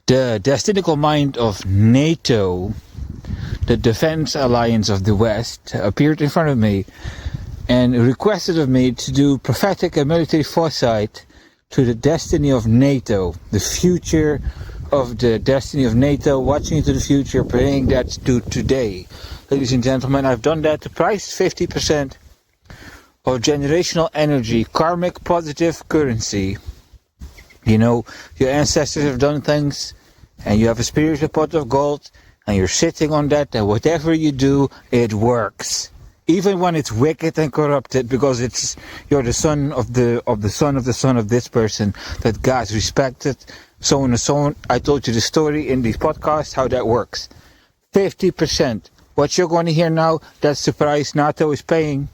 The destinical mind of NATO, the defense alliance of the West, appeared in front of me and requested of me to do prophetic and military foresight to the destiny of NATO, the future of the destiny of NATO, watching into the future, praying that to today. Ladies and gentlemen, I've done that to price 50% of generational energy, karmic positive currency. You know, your ancestors have done things, and you have a spiritual pot of gold, and you're sitting on that, and whatever you do, it works. Even when it's wicked and corrupted, because you're the son of the son of the son of this person that God's respected, so on and so on. I told you the story in these podcasts, how that works. 50%. What you're going to hear now, that's the price NATO is paying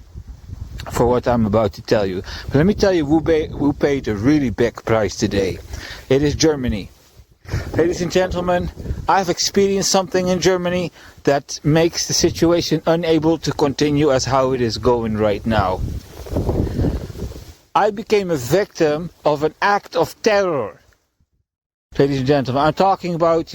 for what I'm about to tell you. But let me tell you who paid a really big price today. It is Germany. Ladies and gentlemen, I've experienced something in Germany that makes the situation unable to continue as how it is going right now. I became a victim of an act of terror. Ladies and gentlemen, I'm talking about,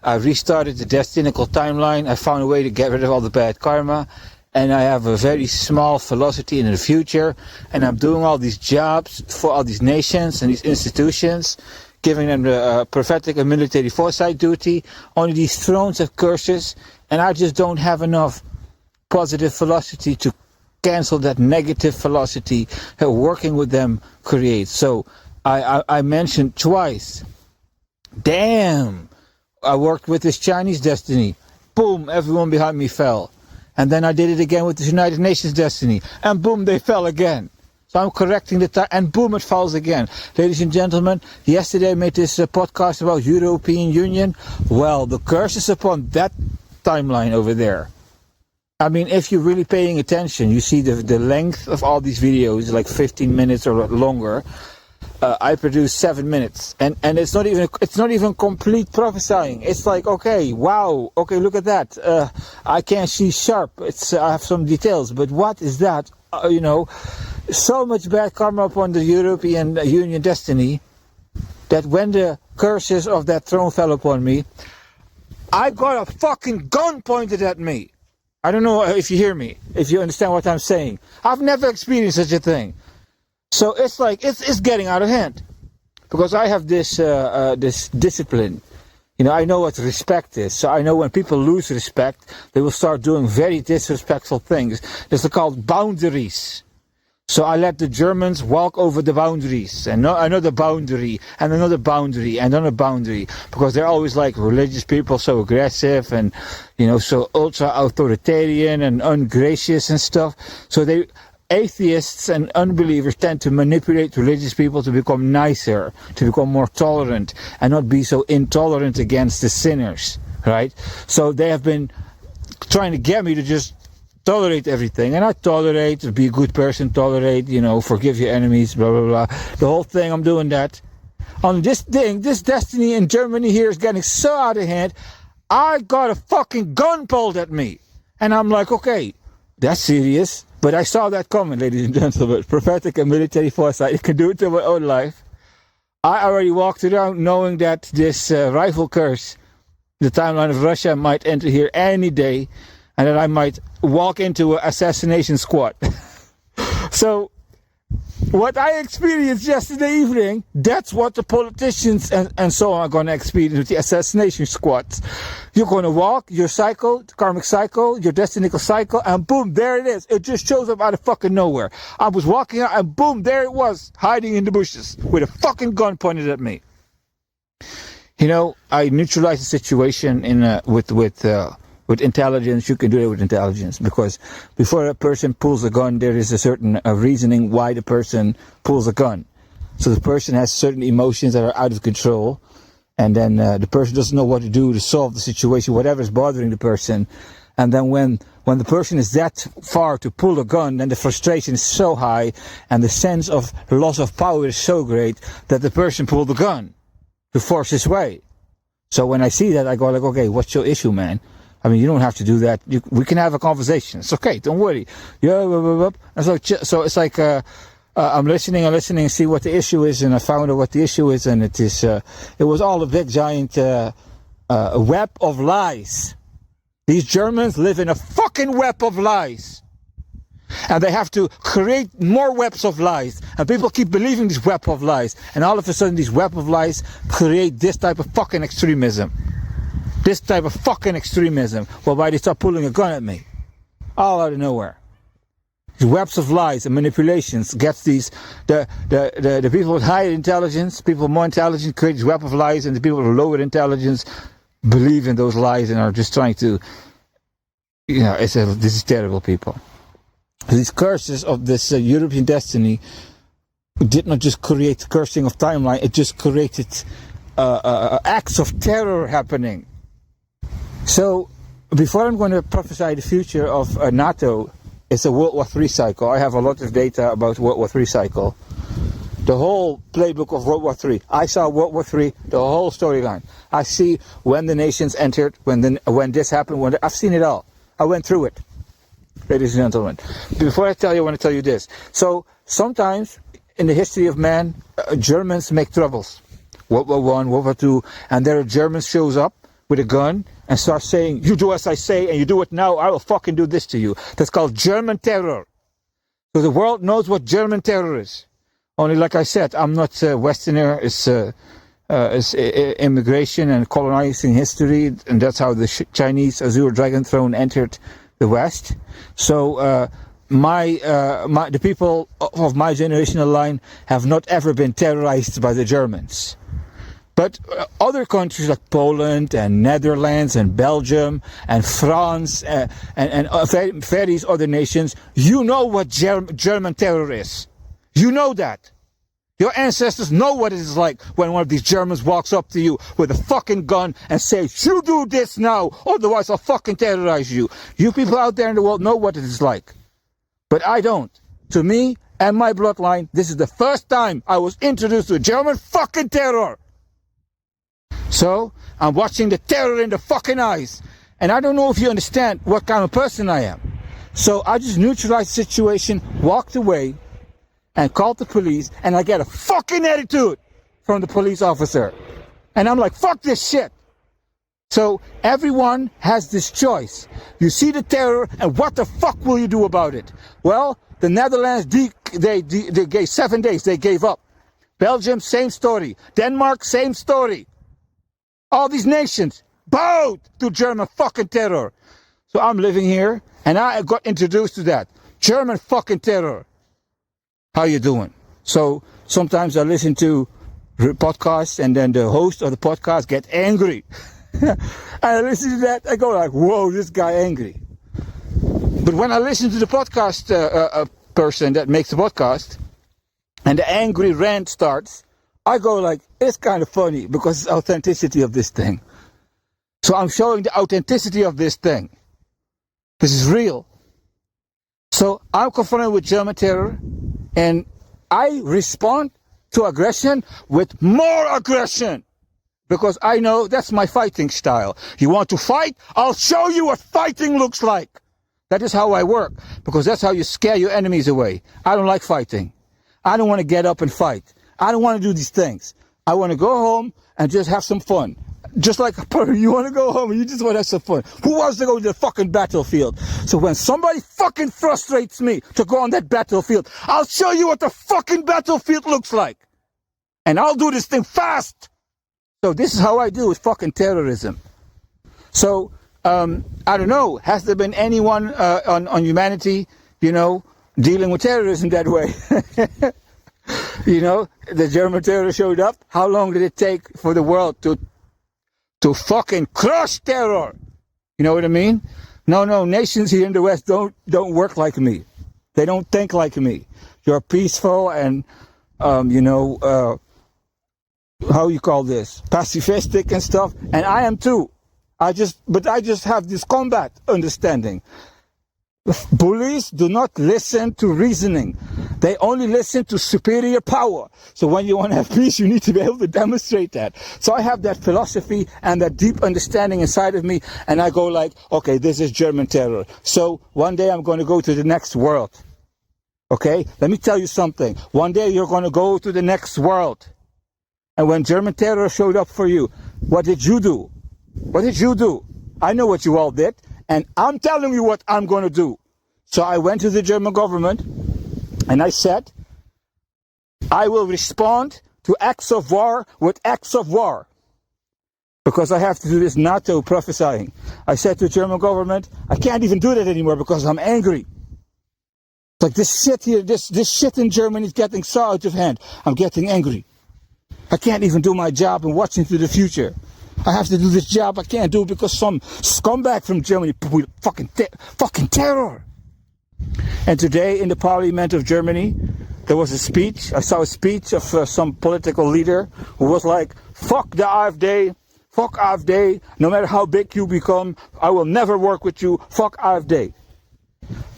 I restarted the destinical timeline. I found a way to get rid of all the bad karma. And I have a very small velocity in the future. And I'm doing all these jobs for all these nations and these institutions, giving them the prophetic and military foresight duty. Only these thrones have curses. And I just don't have enough positive velocity to cancel that negative velocity that working with them creates. So I mentioned twice. Damn! I worked with this Chinese destiny. Boom! Everyone behind me fell. And then I did it again with the United Nations destiny. And boom, they fell again. So I'm correcting the time. And boom, it falls again. Ladies and gentlemen, yesterday I made this podcast about European Union. Well, the curse is upon that timeline over there. I mean, if you're really paying attention, you see the length of all these videos, like 15 minutes or longer. I produced 7 minutes, and it's not even complete prophesying. It's like, okay, wow, okay, look at that. I can't see sharp. I have some details, but what is that? So much bad karma upon the European Union destiny that when the curses of that throne fell upon me, I got a fucking gun pointed at me. I don't know if you hear me, if you understand what I'm saying. I've never experienced such a thing. So it's like, it's getting out of hand. Because I have this discipline. I know what respect is. So I know when people lose respect, they will start doing very disrespectful things. They're called boundaries. So I let the Germans walk over the boundaries. And another boundary, and another boundary, and another boundary. Because they're always like religious people, so aggressive, and, so ultra-authoritarian and ungracious and stuff. So atheists and unbelievers tend to manipulate religious people to become nicer, to become more tolerant, and not be so intolerant against the sinners, right? So they have been trying to get me to just tolerate everything. And I tolerate, be a good person, tolerate, forgive your enemies, blah, blah, blah. The whole thing, I'm doing that. On this destiny in Germany here is getting so out of hand, I got a fucking gun pulled at me. And I'm like, okay, that's serious. But I saw that coming, ladies and gentlemen. Prophetic and military foresight. You can do it to my own life. I already walked around knowing that this rifle curse, the timeline of Russia, might enter here any day. And that I might walk into an assassination squad. So, what I experienced yesterday evening, that's what the politicians and so on are going to experience with the assassination squads. You're going to walk your cycle, the karmic cycle, your destinical cycle, and boom, there it is. It just shows up out of fucking nowhere. I was walking out, and boom, there it was, hiding in the bushes with a fucking gun pointed at me. I neutralized the situation with intelligence. You can do it with intelligence, because before a person pulls a gun, there is a certain reasoning why the person pulls a gun. So the person has certain emotions that are out of control, and then the person doesn't know what to do to solve the situation, whatever is bothering the person. And then when the person is that far to pull a gun, then the frustration is so high, and the sense of loss of power is so great that the person pulled the gun to force his way. So when I see that, I go like, okay, what's your issue, man? I mean, you don't have to do that. We can have a conversation. It's okay. Don't worry. Yeah, blah, blah, blah. And so it's like I'm listening and see what the issue is, and I found out what the issue is, and it was all a big giant web of lies. These Germans live in a fucking web of lies. And they have to create more webs of lies. And people keep believing this web of lies. And all of a sudden, these web of lies create this type of fucking extremism. This type of fucking extremism. Whereby they start pulling a gun at me. All out of nowhere. These webs of lies and manipulations gets these the people with higher intelligence, people more intelligent, create this web of lies, and the people with lower intelligence believe in those lies and are just trying to, this is terrible, people. These curses of this European destiny did not just create the cursing of timeline, it just created acts of terror happening. So, before I'm going to prophesy the future of NATO, it's a World War III cycle. I have a lot of data about World War III cycle. The whole playbook of World War III. I saw World War III, the whole storyline. I see when the nations entered, when this happened, I've seen it all. I went through it, ladies and gentlemen. Before I tell you, I want to tell you this. So, sometimes in the history of man, Germans make troubles. World War I, World War II, and there a German shows up with a gun and starts saying, you do as I say, and you do it now, I will fucking do this to you. That's called German terror. So the world knows what German terror is. Only, like I said, I'm not a Westerner. It's immigration and colonizing history, and that's how the Chinese Azure Dragon Throne entered the West. So the people of my generational line have not ever been terrorized by the Germans. But other countries like Poland and Netherlands and Belgium and France and various other nations, you know what German terror is. You know that. Your ancestors know what it is like when one of these Germans walks up to you with a fucking gun and says, you do this now, otherwise I'll fucking terrorize you. You people out there in the world know what it is like. But I don't. To me and my bloodline, this is the first time I was introduced to German fucking terror. So, I'm watching the terror in the fucking eyes. And I don't know if you understand what kind of person I am. So, I just neutralized the situation, walked away, and called the police, and I get a fucking attitude from the police officer. And I'm like, fuck this shit. So, everyone has this choice. You see the terror, and what the fuck will you do about it? Well, the Netherlands, they gave 7 days, they gave up. Belgium, same story. Denmark, same story. All these nations bowed to German fucking terror. So I'm living here, and I got introduced to that. German fucking terror. How you doing? So sometimes I listen to podcasts, and then the host of the podcast get angry. And I listen to that, I go like, whoa, this guy angry. But when I listen to the podcast person that makes the podcast, and the angry rant starts, I go like, it's kind of funny because it's authenticity of this thing. So I'm showing the authenticity of this thing. This is real. So I'm confronted with German terror, and I respond to aggression with more aggression. Because I know that's my fighting style. You want to fight? I'll show you what fighting looks like. That is how I work. Because that's how you scare your enemies away. I don't like fighting. I don't want to get up and fight. I don't want to do these things. I want to go home and just have some fun. Just like you want to go home and you just want to have some fun. Who wants to go to the fucking battlefield? So when somebody fucking frustrates me to go on that battlefield, I'll show you what the fucking battlefield looks like. And I'll do this thing fast. So this is how I deal with fucking terrorism. So, I don't know. Has there been anyone on humanity, dealing with terrorism that way? The German terror showed up. How long did it take for the world to fucking crush terror? You know what I mean? No, nations here in the West don't work like me. They don't think like me. You're peaceful and, how you call this? Pacifistic and stuff. And I am too. I just have this combat understanding. Bullies do not listen to reasoning. They only listen to superior power. So when you want to have peace, you need to be able to demonstrate that. So I have that philosophy and that deep understanding inside of me, and I go like, okay, this is German terror. So one day I'm going to go to the next world. Okay? Let me tell you something. One day you're going to go to the next world. And when German terror showed up for you, what did you do? What did you do? I know what you all did. And I'm telling you what I'm going to do. So I went to the German government and I said, I will respond to acts of war with acts of war. Because I have to do this NATO prophesying. I said to the German government, I can't even do that anymore because I'm angry. It's like this shit here, this shit in Germany is getting so out of hand. I'm getting angry. I can't even do my job and watch into the future. I have to do this job I can't do because some scumbag from Germany with fucking terror. And today in the parliament of Germany, there was a speech. I saw a speech of some political leader who was like, fuck the AfD, fuck AfD, no matter how big you become, I will never work with you, fuck AfD.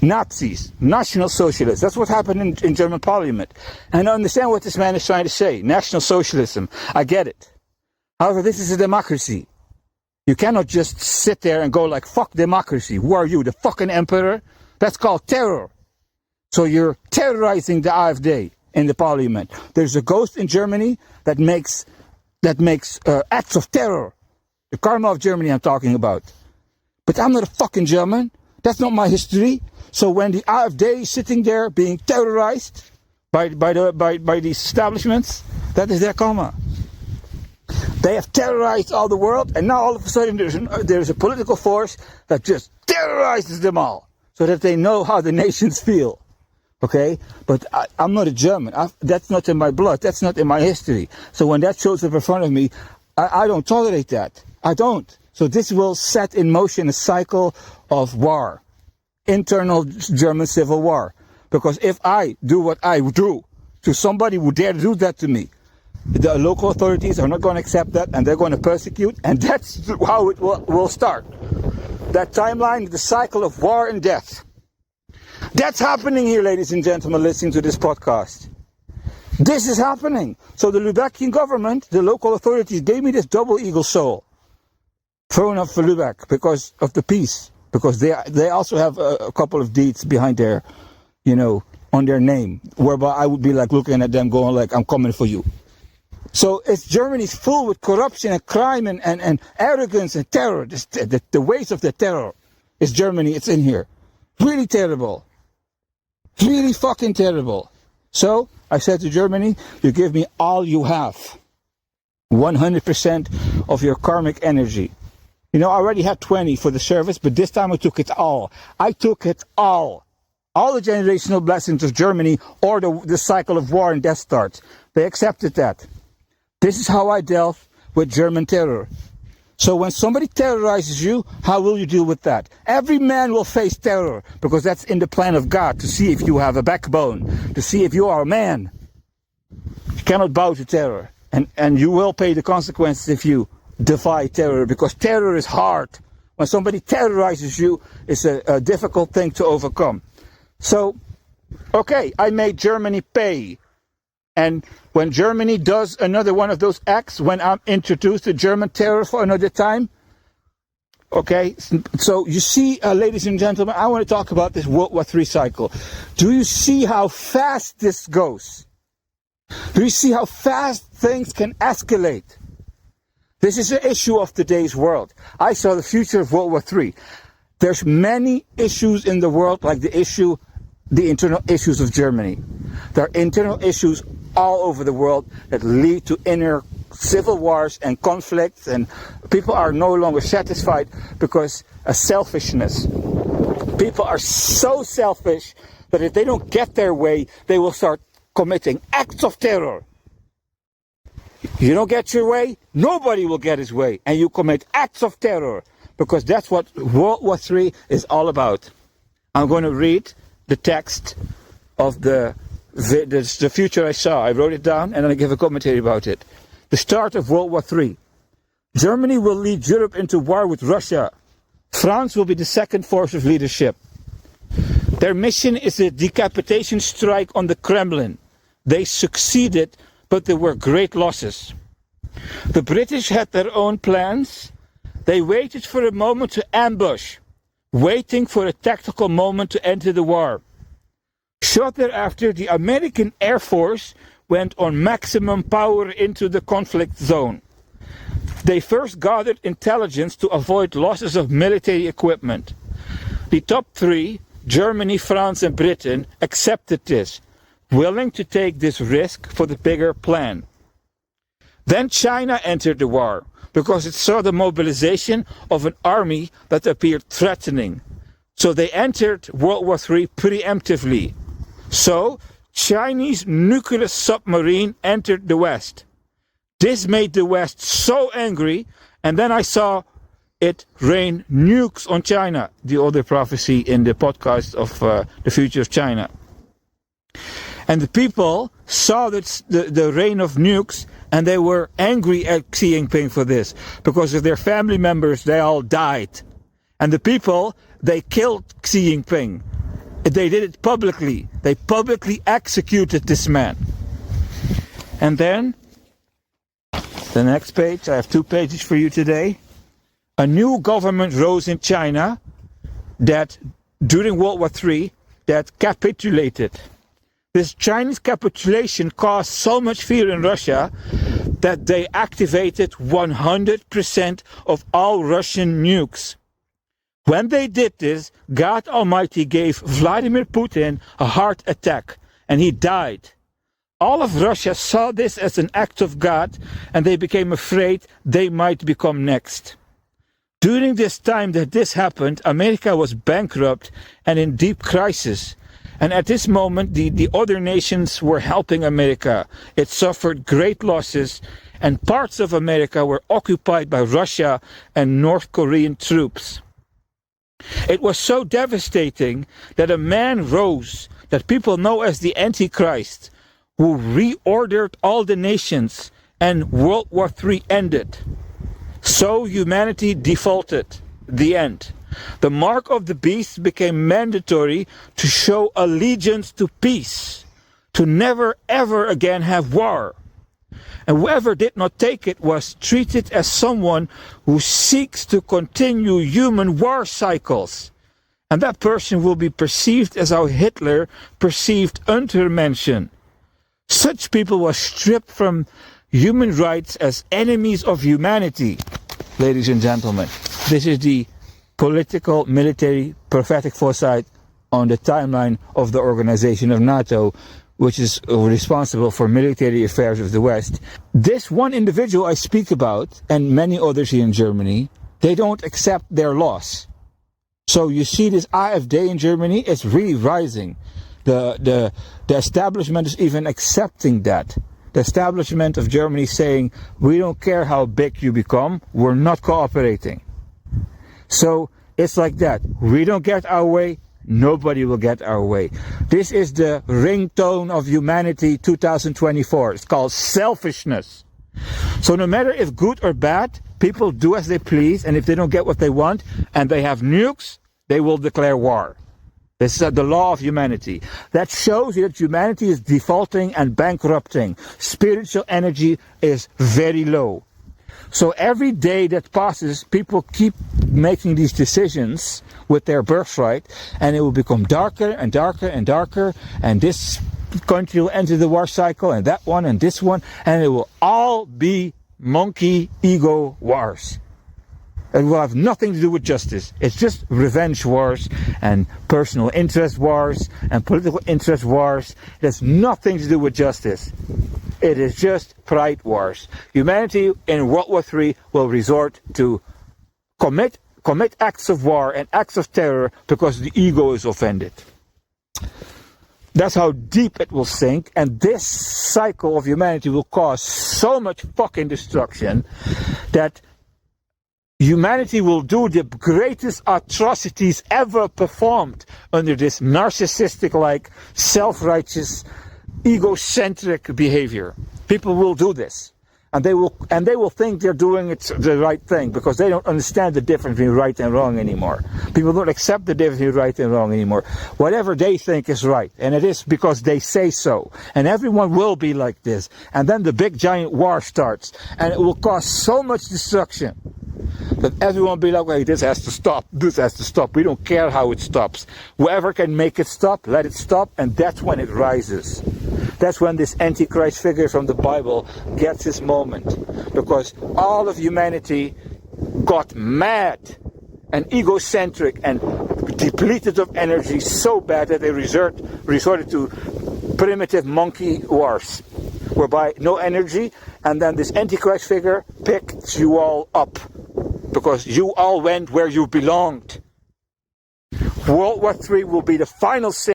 Nazis, National Socialists, that's what happened in German parliament. And I understand what this man is trying to say, National Socialism, I get it. However, this is a democracy. You cannot just sit there and go like, fuck democracy, who are you, the fucking emperor? That's called terror. So you're terrorizing the AfD in the parliament. There's a ghost in Germany that makes acts of terror. The karma of Germany I'm talking about. But I'm not a fucking German. That's not my history. So when the AfD is sitting there being terrorized by these establishments, that is their karma. They have terrorized all the world, and now all of a sudden there's a political force that just terrorizes them all, so that they know how the nations feel. Okay? But I'm not a German. That's not in my blood. That's not in my history. So when that shows up in front of me, I don't tolerate that. I don't. So this will set in motion a cycle of war. Internal German civil war. Because if I do what I do to somebody who dare to do that to me, the local authorities are not going to accept that, and they're going to persecute, and that's how it will start. That timeline, the cycle of war and death. That's happening here, ladies and gentlemen, listening to this podcast. This is happening. So the Lübeckian government, the local authorities, gave me this double eagle soul thrown up for Lübeck because of the peace. Because they also have a couple of deeds behind their, on their name, whereby I would be like looking at them going like, I'm coming for you. So Germany's full with corruption and crime and arrogance and terror. The ways of the terror is Germany. It's in here. Really terrible. Really fucking terrible. So I said to Germany, you give me all you have. 100% of your karmic energy. I already had 20 for the service, but this time I took it all. I took it all. All the generational blessings of Germany, or the cycle of war and death starts. They accepted that. This is how I dealt with German terror. So when somebody terrorizes you, how will you deal with that? Every man will face terror, because that's in the plan of God, to see if you have a backbone, to see if you are a man. You cannot bow to terror. And you will pay the consequences if you defy terror, because terror is hard. When somebody terrorizes you, it's a difficult thing to overcome. So, okay, I made Germany pay. And when Germany does another one of those acts, when I'm introduced to German terror for another time, okay, so you see, ladies and gentlemen, I want to talk about this World War III cycle. Do you see how fast this goes? Do you see how fast things can escalate? This is an issue of today's world. I saw the future of World War III. There's many issues in the world, like the internal issues of Germany. There are internal issues all over the world that lead to inner civil wars and conflicts, and people are no longer satisfied because of selfishness. People are so selfish that if they don't get their way, they will start committing acts of terror. You don't get your way, nobody will get his way, and you commit acts of terror, because that's what World War III is all about. I'm going to read the text of the future I saw. I wrote it down and then I give a commentary about it. The start of World War III. Germany will lead Europe into war with Russia. France will be the second force of leadership. Their mission is a decapitation strike on the Kremlin. They succeeded, but there were great losses. The British had their own plans. They waited for a moment to ambush, waiting for a tactical moment to enter the war. Short thereafter, the American Air Force went on maximum power into the conflict zone. They first gathered intelligence to avoid losses of military equipment. The top three, Germany, France, and Britain, accepted this, willing to take this risk for the bigger plan. Then China entered the war because it saw the mobilization of an army that appeared threatening. So they entered World War III preemptively. So Chinese nuclear submarine entered the West. This made the West so angry, and then I saw it rain nukes on China, the other prophecy in the podcast of the future of China. And the people saw the rain of nukes, and they were angry at Xi Jinping for this, because of their family members, they all died. And the people, they killed Xi Jinping. They did it publicly. They publicly executed this man. And then, the next page, I have 2 pages for you today. A new government rose in China that, during World War III, that capitulated. This Chinese capitulation caused so much fear in Russia that they activated 100% of all Russian nukes. When they did this, God Almighty gave Vladimir Putin a heart attack, and he died. All of Russia saw this as an act of God, and they became afraid they might become next. During this time that this happened, America was bankrupt and in deep crisis. And at this moment, the other nations were helping America. It suffered great losses, and parts of America were occupied by Russia and North Korean troops. It was so devastating that a man rose that people know as the Antichrist, who reordered all the nations, and World War III ended. So humanity defaulted. The end. The mark of the beast became mandatory to show allegiance to peace, to never ever again have war. And whoever did not take it was treated as someone who seeks to continue human war cycles. And that person will be perceived as how Hitler perceived Untermenschen. Such people were stripped from human rights as enemies of humanity. Ladies and gentlemen, this is the political, military, prophetic foresight on the timeline of the organization of NATO, which is responsible for military affairs of the West. This one individual I speak about, and many others here in Germany, they don't accept their loss. So you see this AfD in Germany, it's really rising. The establishment is even accepting that. The establishment of Germany saying, we don't care how big you become, we're not cooperating. So it's like that. We don't get our way, nobody will get our way. This is the ringtone of humanity 2024. It's called selfishness. So no matter if good or bad, people do as they please, and if they don't get what they want, and they have nukes, they will declare war. This is the law of humanity. That shows you that humanity is defaulting and bankrupting. Spiritual energy is very low. So every day that passes, people keep making these decisions with their birthright, and it will become darker and darker and darker, and this country will enter the war cycle, and that one and this one, and it will all be monkey ego wars. It will have nothing to do with justice. It's just revenge wars and personal interest wars and political interest wars. It has nothing to do with justice. It is just pride wars. Humanity in World War III will resort to commit acts of war and acts of terror because the ego is offended. That's how deep it will sink, and this cycle of humanity will cause so much fucking destruction that humanity will do the greatest atrocities ever performed under this narcissistic, self-righteous, egocentric behavior. People will do this, and they will think they're doing it the right thing because they don't understand the difference between right and wrong anymore. People don't accept the difference between right and wrong anymore. Whatever they think is right, and it is because they say so. And everyone will be like this. And then the big giant war starts, and it will cause so much destruction. That everyone will be like, hey, this has to stop, this has to stop. We don't care how it stops. Whoever can make it stop, let it stop, and that's when it rises. That's when this Antichrist figure from the Bible gets his moment. Because all of humanity got mad and egocentric and depleted of energy so bad that they resorted to primitive monkey wars, whereby no energy, and then this Antichrist figure picked you all up because you all went where you belonged. World War III will be the final sin.